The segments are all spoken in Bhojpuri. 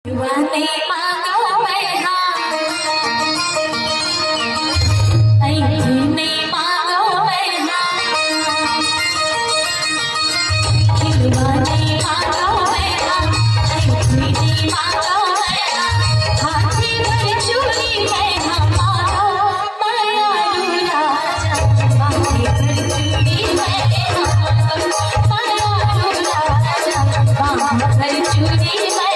Vani mago mai ha, ai ni mago mai ha. Vani mago mai ha, ai ni mago mai ha. Hathi bari chuli mai ha mago, maya lula ja. Hathi bari chuli mai ha mago, maya lula ja. Hathi bari chuli mai.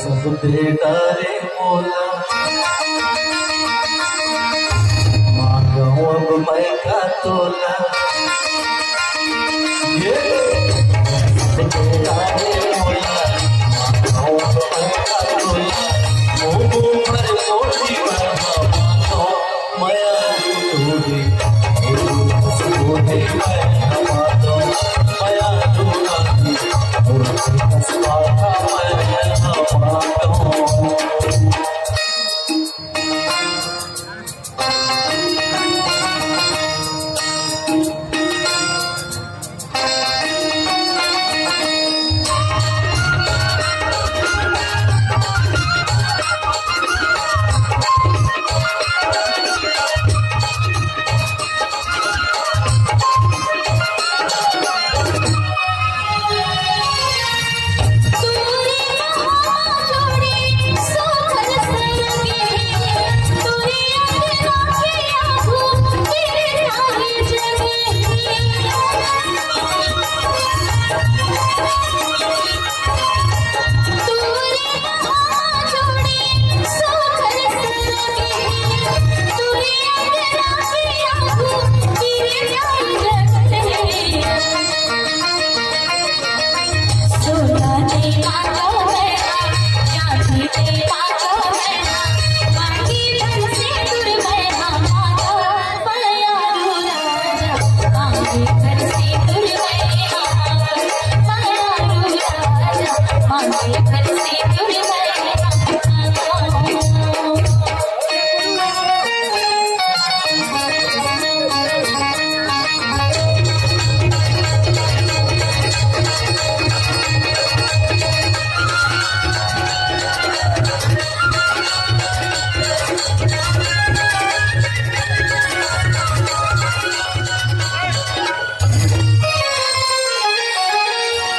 सब बेटा रे मोला मांगो अब मैं का तोला ये बेटा रे मोला मांगो अब मैं का तोला मोबो पर सोची मांगो माया दूरी सोने मैं मांगो माया दूरी और कसवाता मैं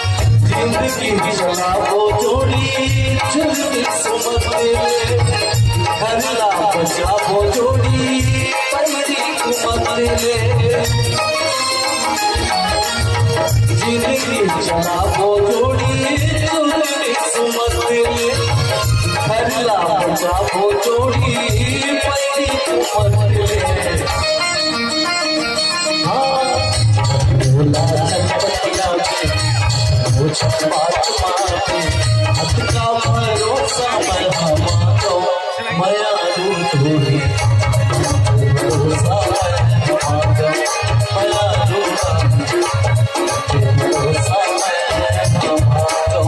जिंदगी चलाओ जोड़ी झुलकी सुमत ले हरला बचाओ जोड़ी परी कुमत ले जिंदगी चलाओ जोड़ी झुलकी सुमत ले हरला बचाओ जोड़ी परी कुमत ले हाँ बोला चलपतिया बात माने हद का भरोसा मैं हमारो मया दूरी भरोसा मैं हमारो मया दूरी भरोसा मैं हमारो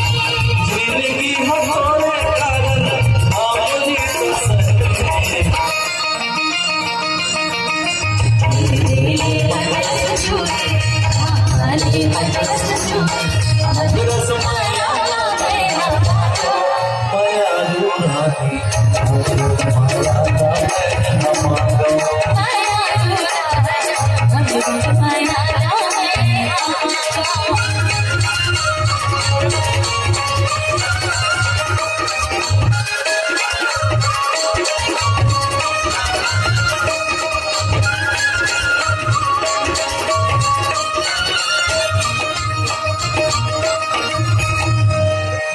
जिंदगी